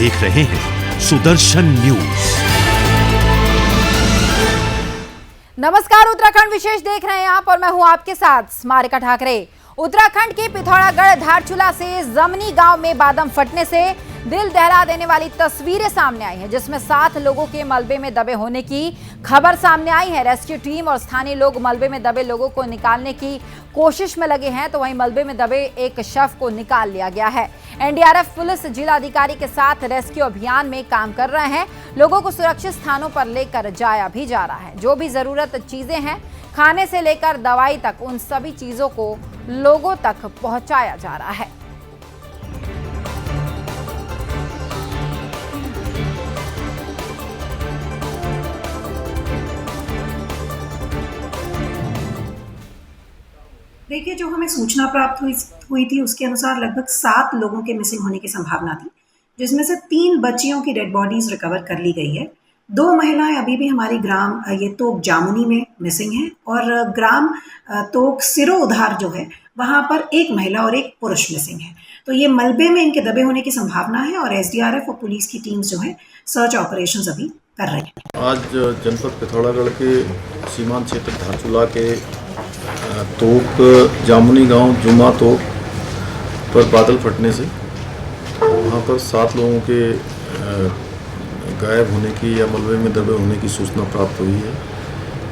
देख रहे हैं सुदर्शन न्यूज। नमस्कार, उत्तराखंड विशेष देख रहे हैं आप और मैं हूं आपके साथ स्मारिका ठाकरे। उत्तराखंड के पिथौरागढ़ धारचूला से जमनी गांव में बादम फटने से दिल दहला देने वाली तस्वीरें सामने आई हैं, जिसमें 7 लोगों के मलबे में दबे होने की खबर सामने आई है। रेस्क्यू टीम और स्थानीय लोग मलबे में दबे लोगों को निकालने की कोशिश में लगे हैं, तो वहीं मलबे में दबे एक शव को निकाल लिया गया है। एनडीआरएफ पुलिस जिला अधिकारी के साथ रेस्क्यू अभियान में काम कर रहे हैं। लोगों को सुरक्षित स्थानों पर लेकर जाया भी जा रहा है। जो भी जरूरत चीजें हैं, खाने से लेकर दवाई तक, उन सभी चीजों को लोगों तक पहुंचाया जा रहा है। देखिए, जो हमें सूचना प्राप्त हुई थी उसके अनुसार लगभग 7 लोगों के मिसिंग होने की संभावना थी, जिसमें से 3 बच्चियों की डेड बॉडीज रिकवर कर ली गई है। 2 महिलाएं अभी भी हमारी ग्राम ये तोक जामुनी में मिसिंग हैं और ग्राम तोक सिरोधार जो है वहाँ पर 1 महिला और 1 पुरुष मिसिंग है। तो ये मलबे में इनके दबे होने की संभावना है और एसडीआरएफ और पुलिस की टीम्स जो है सर्च ऑपरेशंस अभी कर रही हैं। आज जनपद पिथौरागढ़ के सीमांत क्षेत्र धारचूला के तोक जामुनी गांव जुमा तोक पर बादल फटने से वहां पर 7 लोगों के गायब होने की या मलबे में दबे होने की सूचना प्राप्त हुई है।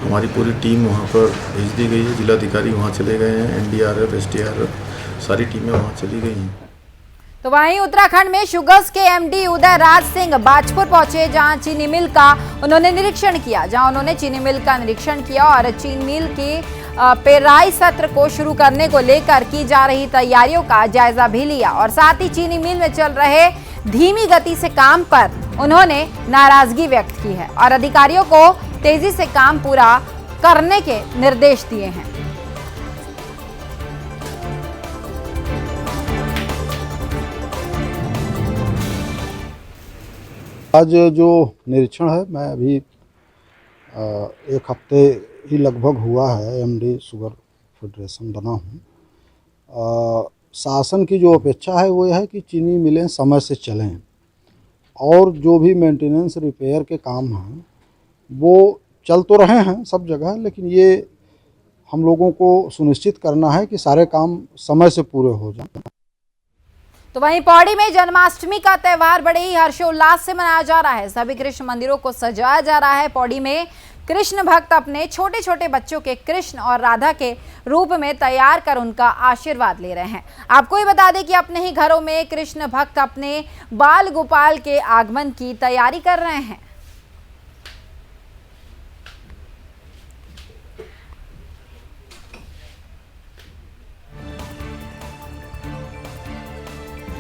हमारी पूरी टीम वहां पर भेज दी गई है। जिलाधिकारी वहां चले गए हैं, एनडीआरएफ, एसडीआरएफ सारी टीमें वहां चली गई हैं। तो वहीं उत्तराखंड में शुगर्स के एमडी उदय राज सिंह बाजपुर पहुंचे, जहां चीनी मिल का उन्होंने निरीक्षण किया और चीनी मिल की पेराई सत्र को शुरू करने को लेकर की जा रही तैयारियों का जायजा भी लिया और साथ ही चीनी मिल में चल रहे धीमी गति से काम पर उन्होंने नाराजगी व्यक्त की है और अधिकारियों को तेजी से काम पूरा करने के निर्देश दिए हैं। आज जो निरीक्षण है, मैं अभी 1 हफ्ते ही लगभग हुआ है एमडी शुगर फेडरेशन बना हूँ। शासन की जो अपेक्षा है वो यह है कि चीनी मिलें समय से चलें और जो भी मेंटेनेंस रिपेयर के काम हैं वो चल तो रहे हैं सब जगह, लेकिन ये हम लोगों को सुनिश्चित करना है कि सारे काम समय से पूरे हो जाएं। तो वहीं पौड़ी में जन्माष्टमी का त्योहार बड़े ही हर्षोल्लास से मनाया जा रहा है। सभी कृष्ण मंदिरों को सजाया जा रहा है। पौड़ी में कृष्ण भक्त अपने छोटे छोटे बच्चों के कृष्ण और राधा के रूप में तैयार कर उनका आशीर्वाद ले रहे हैं। आपको ये बता दें कि अपने ही घरों में कृष्ण भक्त अपने बाल गोपाल के आगमन की तैयारी कर रहे हैं।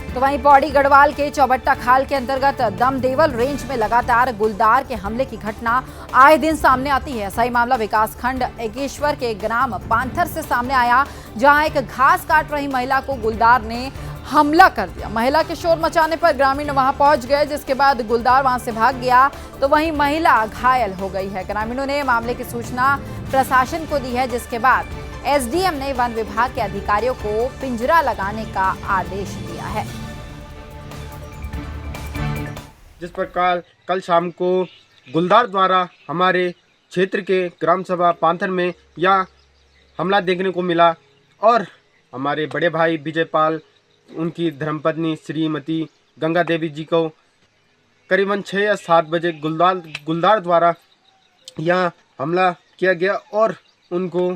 तो वहीं पौड़ी गढ़वाल के चौबट्टा खाल के अंतर्गत दमदेवल रेंज में लगातार गुलदार के हमले की घटना आए दिन सामने आती है। सही मामला विकासखंड एकेश्वर के ग्राम पांथर से सामने आया, जहां एक घास काट रही महिला को गुलदार ने हमला कर दिया। महिला के शोर मचाने पर ग्रामीण वहां पहुंच गए, जिसके बाद गुलदार वहां से भाग गया, तो वहीं महिला घायल हो गई है। ग्रामीणों ने मामले की सूचना प्रशासन को दी है, जिसके बाद एसडीएम ने वन विभाग के अधिकारियों को पिंजरा लगाने का आदेश दिया है। जिस प्रकार कल शाम को गुलदार द्वारा हमारे क्षेत्र के ग्राम सभा पांथर में यह हमला देखने को मिला और हमारे बड़े भाई विजयपाल, उनकी धर्मपत्नी श्रीमती गंगा देवी जी को करीबन 6 या 7 बजे गुलदार द्वारा यह हमला किया गया और उनको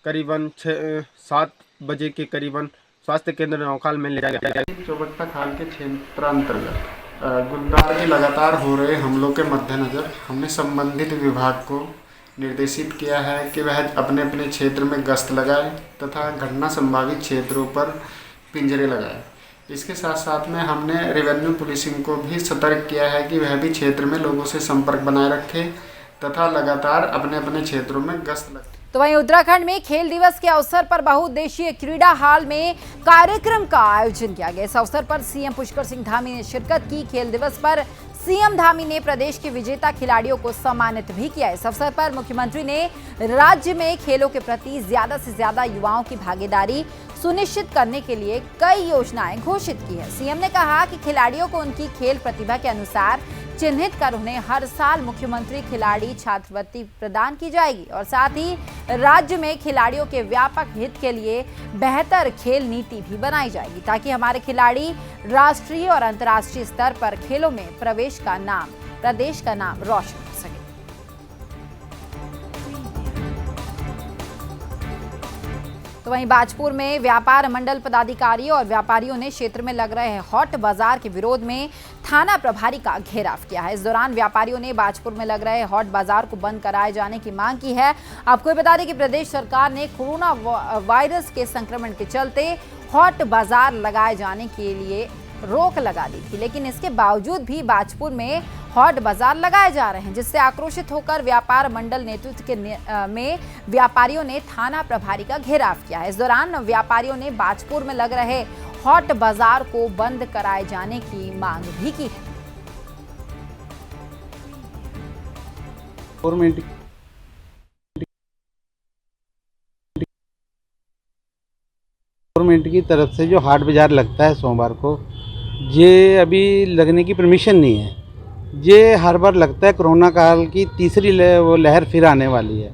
करीबन 6-7 बजे के करीबन स्वास्थ्य केंद्र नौखाल में ले जाया गया। चौबट्टा खाल के क्षेत्रांतर्गत गुलदार के लगातार हो रहे हमलों के मद्देनज़र हमने संबंधित विभाग को निर्देशित किया है कि वह अपने अपने क्षेत्र में गश्त लगाए तथा घटना संभावित क्षेत्रों पर पिंजरे लगाए। इसके साथ साथ में हमने रेवेन्यू पुलिसिंग को भी सतर्क किया है कि वह भी क्षेत्र में लोगों से संपर्क बनाए रखे तथा लगातार अपने अपने क्षेत्रों में गश्त लगाए। तो वहीं उत्तराखंड में खेल दिवस के अवसर पर बहुउद्देशीय क्रीड़ा हॉल में कार्यक्रम का आयोजन किया गया। इस अवसर पर सीएम पुष्कर सिंह धामी ने शिरकत की। खेल दिवस पर सीएम धामी ने प्रदेश के विजेता खिलाड़ियों को सम्मानित भी किया। इस अवसर पर मुख्यमंत्री ने राज्य में खेलों के प्रति ज्यादा से ज्यादा युवाओं की भागीदारी सुनिश्चित करने के लिए कई योजनाएं घोषित की है। सीएम ने कहा कि खिलाड़ियों को उनकी खेल प्रतिभा के अनुसार चिन्हित कर उन्हें हर साल मुख्यमंत्री खिलाड़ी छात्रवृत्ति प्रदान की जाएगी और साथ ही राज्य में खिलाड़ियों के व्यापक हित के लिए बेहतर खेल नीति भी बनाई जाएगी ताकि हमारे खिलाड़ी राष्ट्रीय और अंतर्राष्ट्रीय स्तर पर खेलों में प्रदेश का नाम रोशन कर सके। तो वहीं बाजपुर में व्यापार मंडल पदाधिकारी और व्यापारियों ने क्षेत्र में लग रहे हॉट बाजार के विरोध में थाना प्रभारी का घेराव किया है। इस दौरान व्यापारियों ने बाजपुर में लग रहे हॉट बाजार को बंद कराए जाने की मांग की है। आपको बता दें कि प्रदेश सरकार ने कोरोना वायरस के संक्रमण के चलते हॉट बाजार लगाए जाने के लिए रोक लगा दी थी, लेकिन इसके बावजूद भी बाजपुर में हॉट बाजार लगाए जा रहे हैं, जिससे आक्रोशित होकर व्यापार मंडल नेतृत्व में व्यापारियों ने थाना प्रभारी का घेराव किया है। इस दौरान व्यापारियों ने बाजपुर में लग रहे हॉट बाजार को बंद कराए जाने की मांग भी की है। गवर्नमेंट की तरफ से जो हाट बाजार लगता है सोमवार को, ये अभी लगने की परमिशन नहीं है। ये हर बार लगता है। कोरोना काल की तीसरी लहर फिर आने वाली है।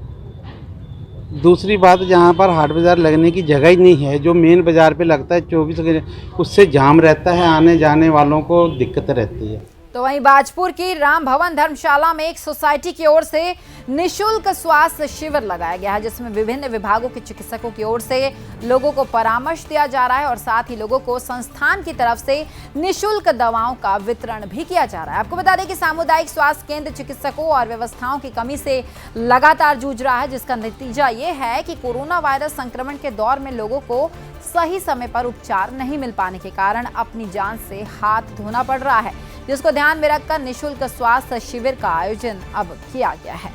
दूसरी बात, जहाँ पर हाट बाजार लगने की जगह ही नहीं है, जो मेन बाजार पे लगता है 24 घंटे, उससे जाम रहता है, आने जाने वालों को दिक्कत रहती है। तो वहीं बाजपुर की राम भवन धर्मशाला में एक सोसाइटी की ओर से निशुल्क स्वास्थ्य शिविर लगाया गया है, जिसमें विभिन्न विभागों के चिकित्सकों की ओर से लोगों को परामर्श दिया जा रहा है और साथ ही लोगों को संस्थान की तरफ से निशुल्क दवाओं का वितरण भी किया जा रहा है। आपको बता दें कि सामुदायिक स्वास्थ्य केंद्र चिकित्सकों और व्यवस्थाओं की कमी से लगातार जूझ रहा है, जिसका नतीजा ये है कि कोरोना वायरस संक्रमण के दौर में लोगों को सही समय पर उपचार नहीं मिल पाने के कारण अपनी जान से हाथ धोना पड़ रहा है, जिसको ध्यान में रखकर निशुल्क स्वास्थ्य शिविर का आयोजन अब किया गया है।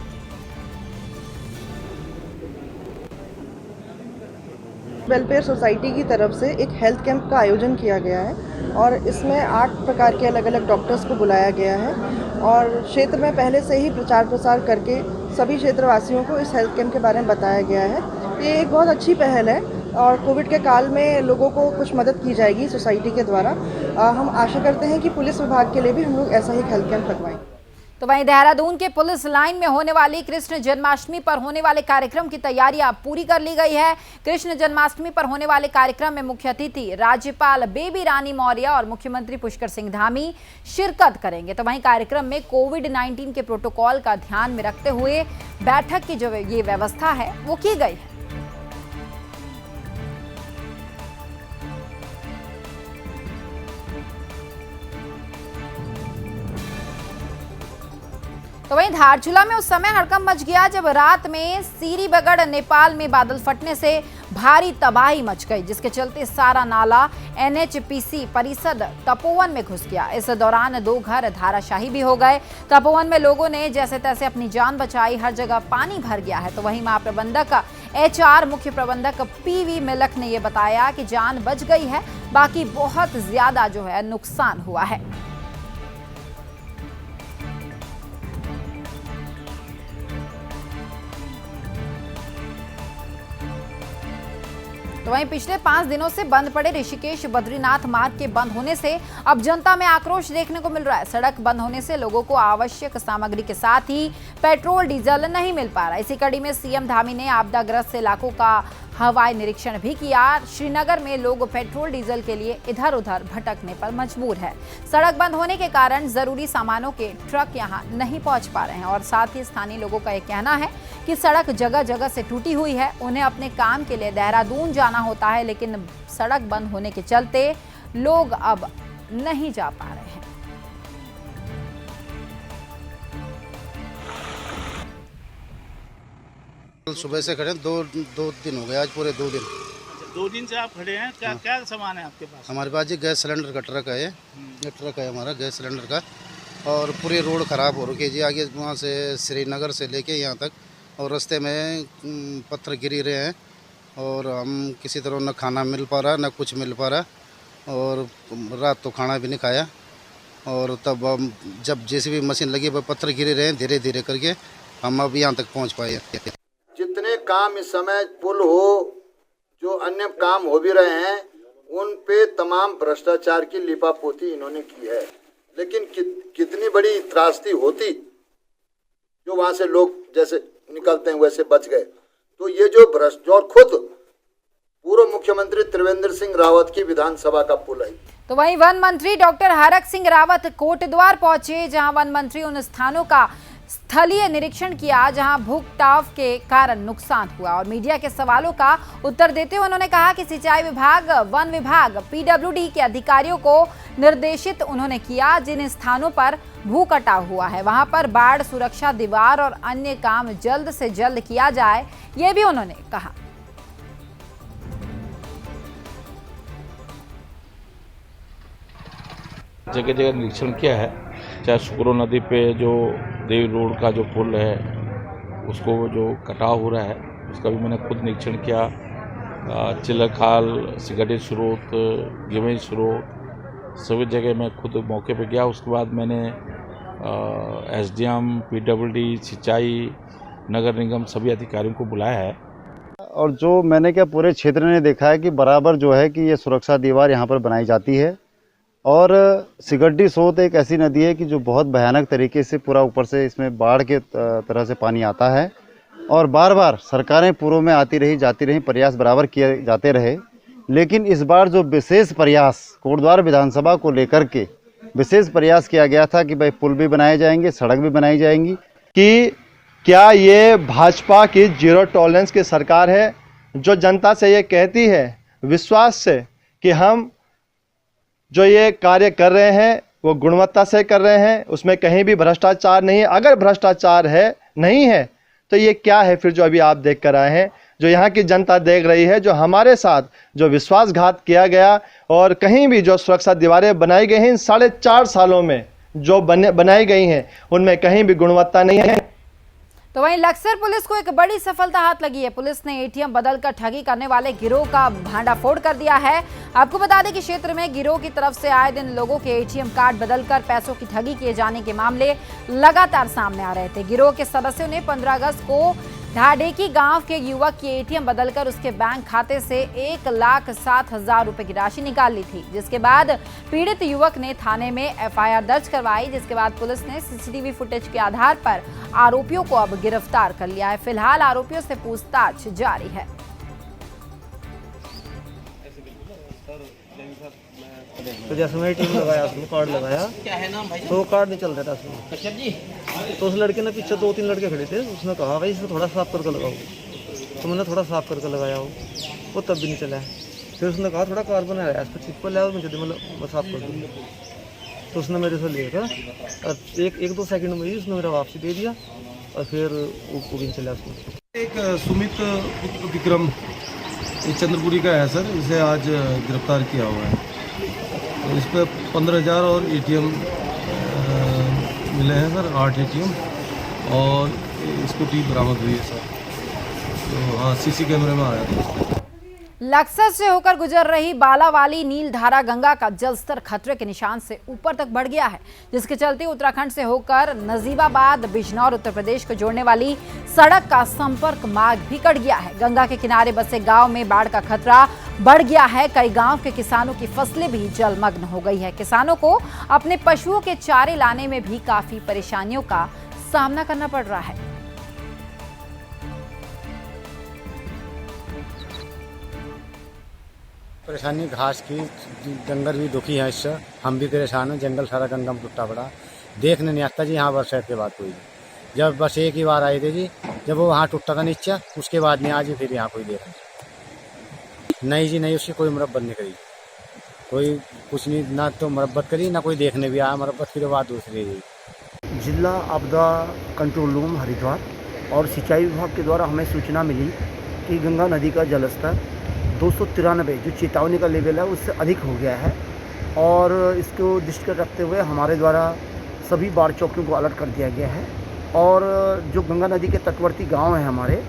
वेलफेयर सोसाइटी की तरफ से एक हेल्थ कैंप का आयोजन किया गया है और इसमें 8 प्रकार के अलग अलग डॉक्टर्स को बुलाया गया है और क्षेत्र में पहले से ही प्रचार प्रसार करके सभी क्षेत्रवासियों को इस हेल्थ कैंप के बारे में बताया गया है। ये एक बहुत अच्छी पहल है और कोविड के काल में लोगों को कुछ मदद की जाएगी सोसाइटी के द्वारा। हम आशा करते हैं कि पुलिस विभाग के लिए भी हम लोग ऐसा ही हेल्थ कैंप लगवाएं। तो वहीं देहरादून के पुलिस लाइन में होने वाली कृष्ण जन्माष्टमी पर होने वाले कार्यक्रम की तैयारियां पूरी कर ली गई है। कृष्ण जन्माष्टमी पर होने वाले कार्यक्रम में मुख्य अतिथि राज्यपाल बेबी रानी मौर्य और मुख्यमंत्री पुष्कर सिंह धामी शिरकत करेंगे। तो वहीं कार्यक्रम में कोविड-19 के प्रोटोकॉल का ध्यान में रखते हुए बैठक की जो ये व्यवस्था है वो की गई है। तो वहीं धारचूला में उस समय हड़कंप मच गया जब रात में सीरीबगड़ नेपाल में बादल फटने से भारी तबाही मच गई, जिसके चलते सारा नाला NHPC परिषद तपोवन में घुस गया। इस दौरान 2 घर धाराशाही भी हो गए। तपोवन में लोगों ने जैसे तैसे अपनी जान बचाई, हर जगह पानी भर गया है। तो वहीं महाप्रबंधक HR मुख्य प्रबंधक PV मिलक ने यह बताया कि जान बच गई है, बाकी बहुत ज्यादा जो है नुकसान हुआ है। तो वहीं पिछले 5 दिनों से बंद पड़े ऋषिकेश बद्रीनाथ मार्ग के बंद होने से अब जनता में आक्रोश देखने को मिल रहा है। सड़क बंद होने से लोगों को आवश्यक सामग्री के साथ ही पेट्रोल डीजल नहीं मिल पा रहा। इसी कड़ी में सीएम धामी ने आपदाग्रस्त इलाकों का हवाई निरीक्षण भी किया। श्रीनगर में लोग पेट्रोल डीजल के लिए इधर उधर भटकने पर मजबूर है। सड़क बंद होने के कारण जरूरी सामानों के ट्रक यहां नहीं पहुंच पा रहे हैं और साथ ही स्थानीय लोगों का यह कहना है कि सड़क जगह जगह से टूटी हुई है। उन्हें अपने काम के लिए देहरादून जाना होता है, लेकिन सड़क बंद होने के चलते लोग अब नहीं जा पा रहे हैं। सुबह से खड़े दो दिन हो गए, आज पूरे 2 दिन। 2 दिन से आप खड़े हैं। क्या सामान है आपके पास? हमारे पास जी गैस सिलेंडर का ट्रक है। ये ट्रक है हमारा गैस सिलेंडर का और पूरी रोड ख़राब हो रखी है जी। आगे वहाँ से श्रीनगर से लेके यहाँ तक और रास्ते में पत्थर गिर रहे हैं और हम किसी तरह न खाना मिल पा रहा न कुछ मिल पा रहा और रात तो खाना भी नहीं खाया। और तब हम जब जेसीबी मशीन लगी वह पत्थर गिरे रहे हैं धीरे धीरे करके हम अब यहाँ तक पहुँच पाए। जितने काम इस समय पुल हो जो अन्य काम हो भी रहे हैं उन पे तमाम भ्रष्टाचार की लिपापोती इन्होंने की है। लेकिन कितनी बड़ी त्रासदी होती जो वहाँ से लोग जैसे निकलते हैं वैसे बच गए। तो ये जो भ्रष्ट और खुद पूर्व मुख्यमंत्री त्रिवेंद्र सिंह रावत की विधानसभा का पुल है। तो वहीं वन मंत्री डॉक्टर हरक सिंह रावत कोटद्वार पहुंचे, जहां वन मंत्री उन स्थानों का स्थलीय निरीक्षण किया जहां भूकटाव के कारण नुकसान हुआ और मीडिया के सवालों का उत्तर देते हुए उन्होंने कहा कि सिंचाई विभाग, वन विभाग, पीडब्ल्यूडी के अधिकारियों को निर्देशित उन्होंने किया जिन स्थानों पर भू कटाव हुआ है वहां पर बाढ़ सुरक्षा दीवार और अन्य काम जल्द से जल्द किया जाए, ये भी उन्होंने कहा। जगह जगह निरीक्षण किया है, चाहे सुकरो नदी पे जो देवी रोड का जो पुल है उसको जो कटाव हो रहा है उसका भी मैंने खुद निरीक्षण किया। चिल्लखाल, सिगड़ी स्रोत, गिमई स्रोत सभी जगह मैं खुद मौके पे गया। उसके बाद मैंने एसडीएम, पीडब्ल्यूडी, सिंचाई, नगर निगम सभी अधिकारियों को बुलाया है। और जो मैंने क्या पूरे क्षेत्र ने देखा है कि बराबर जो है कि ये सुरक्षा दीवार यहाँ पर बनाई जाती है और सिगड्डी स्रोत एक ऐसी नदी है कि जो बहुत भयानक तरीके से पूरा ऊपर से इसमें बाढ़ के तरह से पानी आता है और बार बार सरकारें पूर्व में आती रही जाती रही, प्रयास बराबर किए जाते रहे। लेकिन इस बार जो विशेष प्रयास कोटद्वार विधानसभा को लेकर के विशेष प्रयास किया गया था कि भाई पुल भी बनाए जाएंगे, सड़क भी बनाई जाएंगी। कि क्या ये भाजपा की जीरो टॉलरेंस की सरकार है जो जनता से ये कहती है विश्वास से कि हम जो ये कार्य कर रहे हैं वो गुणवत्ता से कर रहे हैं, उसमें कहीं भी भ्रष्टाचार नहीं है। अगर भ्रष्टाचार है नहीं है तो ये क्या है फिर जो अभी आप देख कर आए हैं, जो यहाँ की जनता देख रही है, जो हमारे साथ जो विश्वासघात किया गया और कहीं भी जो सुरक्षा दीवारें बनाई गई हैं इन 4.5 सालों में जो बनाई गई हैं उनमें कहीं भी गुणवत्ता नहीं है। तो वहीं लक्सर पुलिस को एक बड़ी सफलता हाथ लगी है। पुलिस ने एटीएम बदलकर ठगी करने वाले गिरोह का भांडाफोड़ कर दिया है। आपको बता दें कि क्षेत्र में गिरोह की तरफ से आए दिन लोगों के एटीएम कार्ड बदलकर पैसों की ठगी किए जाने के मामले लगातार सामने आ रहे थे। गिरोह के सदस्यों ने 15 अगस्त को ढाडेकी गांव के युवक की एटीएम बदलकर उसके बैंक खाते से 1,07,000 रुपए की राशि निकाल ली थी, जिसके बाद पीड़ित युवक ने थाने में एफआईआर दर्ज करवाई, जिसके बाद पुलिस ने सीसीटीवी फुटेज के आधार पर आरोपियों को अब गिरफ्तार कर लिया है। फिलहाल आरोपियों से पूछताछ जारी है। तो जैसे मैं एटीएम लगाया उसमें कार्ड लगाया तो कार्ड नहीं चल रहा था उसमें। तो उस लड़के ने पीछे 2-3 लड़के खड़े थे, उसने कहा भाई इसको थोड़ा साफ करके लगाओ। तो मैंने थोड़ा साफ करके लगाया वो तब भी नहीं चला। फिर उसने कहा थोड़ा कार्बन आया इस पर चिपक लिया, मुझे मतलब मैं साफ कर दूँगा। तो उसने मेरे से लिया था और एक 2 सेकंड में ही उसने मेरा वापसी दे दिया और फिर वो भी चला उसमें। एक सुमित विक्रम चंद्रपुरी का है सर, इसे आज गिरफ्तार किया हुआ है। तो इस पर 15,000 और एटीएम मिले हैं सर, 8 एटीएम और स्कूटी बरामद हुई है सर। तो हाँ, सीसी कैमरे में आया था। लक्सर से होकर गुजर रही बालावाली नीलधारा गंगा का जलस्तर खतरे के निशान से ऊपर तक बढ़ गया है, जिसके चलते उत्तराखंड से होकर नजीबाबाद, बिजनौर, उत्तर प्रदेश को जोड़ने वाली सड़क का संपर्क मार्ग भी कट गया है। गंगा के किनारे बसे गांव में बाढ़ का खतरा बढ़ गया है। कई गांव के किसानों की फसलें भी जलमग्न हो गई है। किसानों को अपने पशुओं के चारे लाने में भी काफी परेशानियों का सामना करना पड़ रहा है। परेशानी घास की, डंगर भी दुखी है इससे, हम भी परेशान हैं। जंगल सारा गंगा में टूटा पड़ा, देखने नहीं आता जी यहाँ बरसात के बाद कोई। जब बस एक ही बार आए थे जी, जब वो वहाँ टूटा था नीचे, उसके बाद नहीं आज फिर यहाँ कोई देखा नहीं जी, नहीं उसकी कोई मरम्मत नहीं करी, कोई कुछ नहीं, ना तो मरम्मत करी ना कोई देखने भी आया। मरम्मत की बात दूसरी जी। जिला आपदा कंट्रोल रूम हरिद्वार और सिंचाई विभाग के द्वारा हमें सूचना मिली कि गंगा नदी का जलस्तर 293 जो चेतावनी का लेवल है उससे अधिक हो गया है और इसको दृष्टिगत रखते हुए हमारे द्वारा सभी बाढ़ चौकियों को अलर्ट कर दिया गया है और जो गंगा नदी के तटवर्ती गांव हैं हमारे,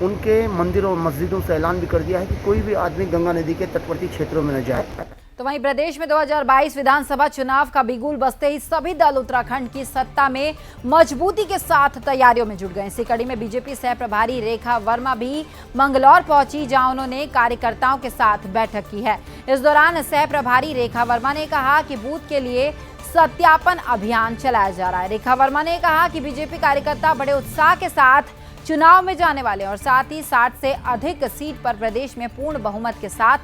उनके मंदिरों और मस्जिदों से ऐलान भी कर दिया है कि कोई भी आदमी गंगा नदी के तटवर्ती क्षेत्रों में न जाए। तो वहीं प्रदेश में 2022 विधानसभा चुनाव का बिगुल बजते ही सभी दल उत्तराखंड की सत्ता में मजबूती के साथ तैयारियों में जुट गए। इसी कड़ी में बीजेपी सह प्रभारी रेखा वर्मा भी मंगलौर पहुंची, जहां उन्होंने कार्यकर्ताओं के साथ बैठक की है। इस दौरान सह प्रभारी रेखा वर्मा ने कहा कि बूथ के लिए सत्यापन अभियान चलाया जा रहा है। रेखा वर्मा ने कहा कि बीजेपी कार्यकर्ता बड़े उत्साह के साथ चुनाव में जाने वाले और साथ ही 60 से अधिक सीट पर प्रदेश में पूर्ण बहुमत के साथ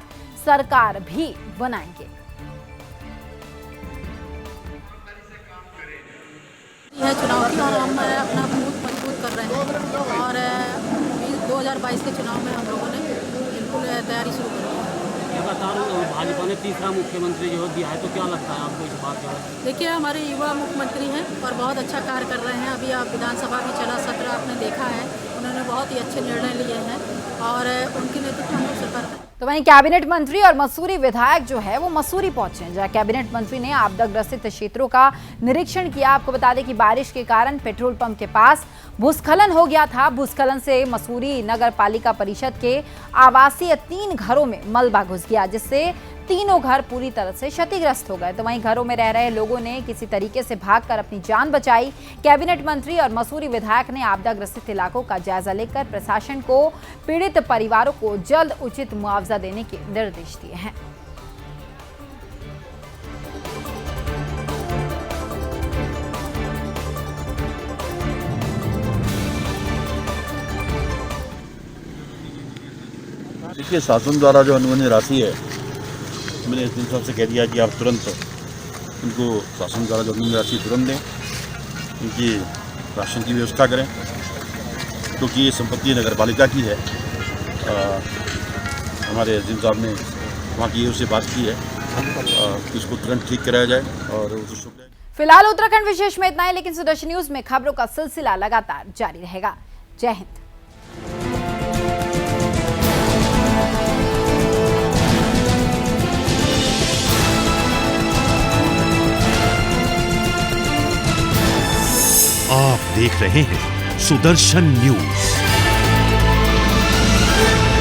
सरकार भी बनाएंगे। यह चुनाव की और हम अपना बूथ मजबूत कर रहे हैं और 2022 के चुनाव में हम लोगों ने बिल्कुल तैयारी शुरू कर दी है। लगातार भाजपा ने तीसरा मुख्यमंत्री जो दिया है, तो क्या लगता है आपको इस बात का? देखिए, हमारे युवा मुख्यमंत्री हैं और बहुत अच्छा कार्य कर रहे हैं। अभी आप विधानसभा भी चला सत्र आपने देखा है, उन्होंने बहुत ही अच्छे निर्णय लिए हैं और उनके नेतृत्व में सरकार है। तो वहीं कैबिनेट मंत्री और मसूरी विधायक जो है वो मसूरी पहुंचे, जहां कैबिनेट मंत्री ने आपदाग्रसित क्षेत्रों का निरीक्षण किया। आपको बता दें कि बारिश के कारण पेट्रोल पंप के पास भूस्खलन हो गया था। भूस्खलन से मसूरी नगर पालिका परिषद के आवासीय 3 घरों में मलबा घुस गया, जिससे तीनों घर पूरी तरह से क्षतिग्रस्त हो गए। तो वहीं घरों में रह रहे लोगों ने किसी तरीके से भागकर अपनी जान बचाई। कैबिनेट मंत्री और मसूरी विधायक ने आपदाग्रसित इलाकों का जायजा लेकर प्रशासन को पीड़ित परिवारों को जल्द उचित मुआवजा देने के निर्देश दिए हैं। देखिए, शासन द्वारा जो अनुबंधित राशि है, मैंने इस दिन से कह दिया कि आप तुरंत उनको शासन द्वारा जो अनुबंधित राशि तुरंत दें, उनकी राशन की व्यवस्था करें, क्योंकि ये संपत्ति नगर पालिका की है। हमारे एसडीएम साहब ने वहाँ की उससे बात की है कि इसको तुरंत ठीक कराया जाए और फिलहाल उत्तराखंड विशेष में इतना ही, लेकिन सुदर्शन न्यूज में खबरों का सिलसिला लगातार जारी रहेगा। जय हिंद। आप देख रहे हैं सुदर्शन न्यूज।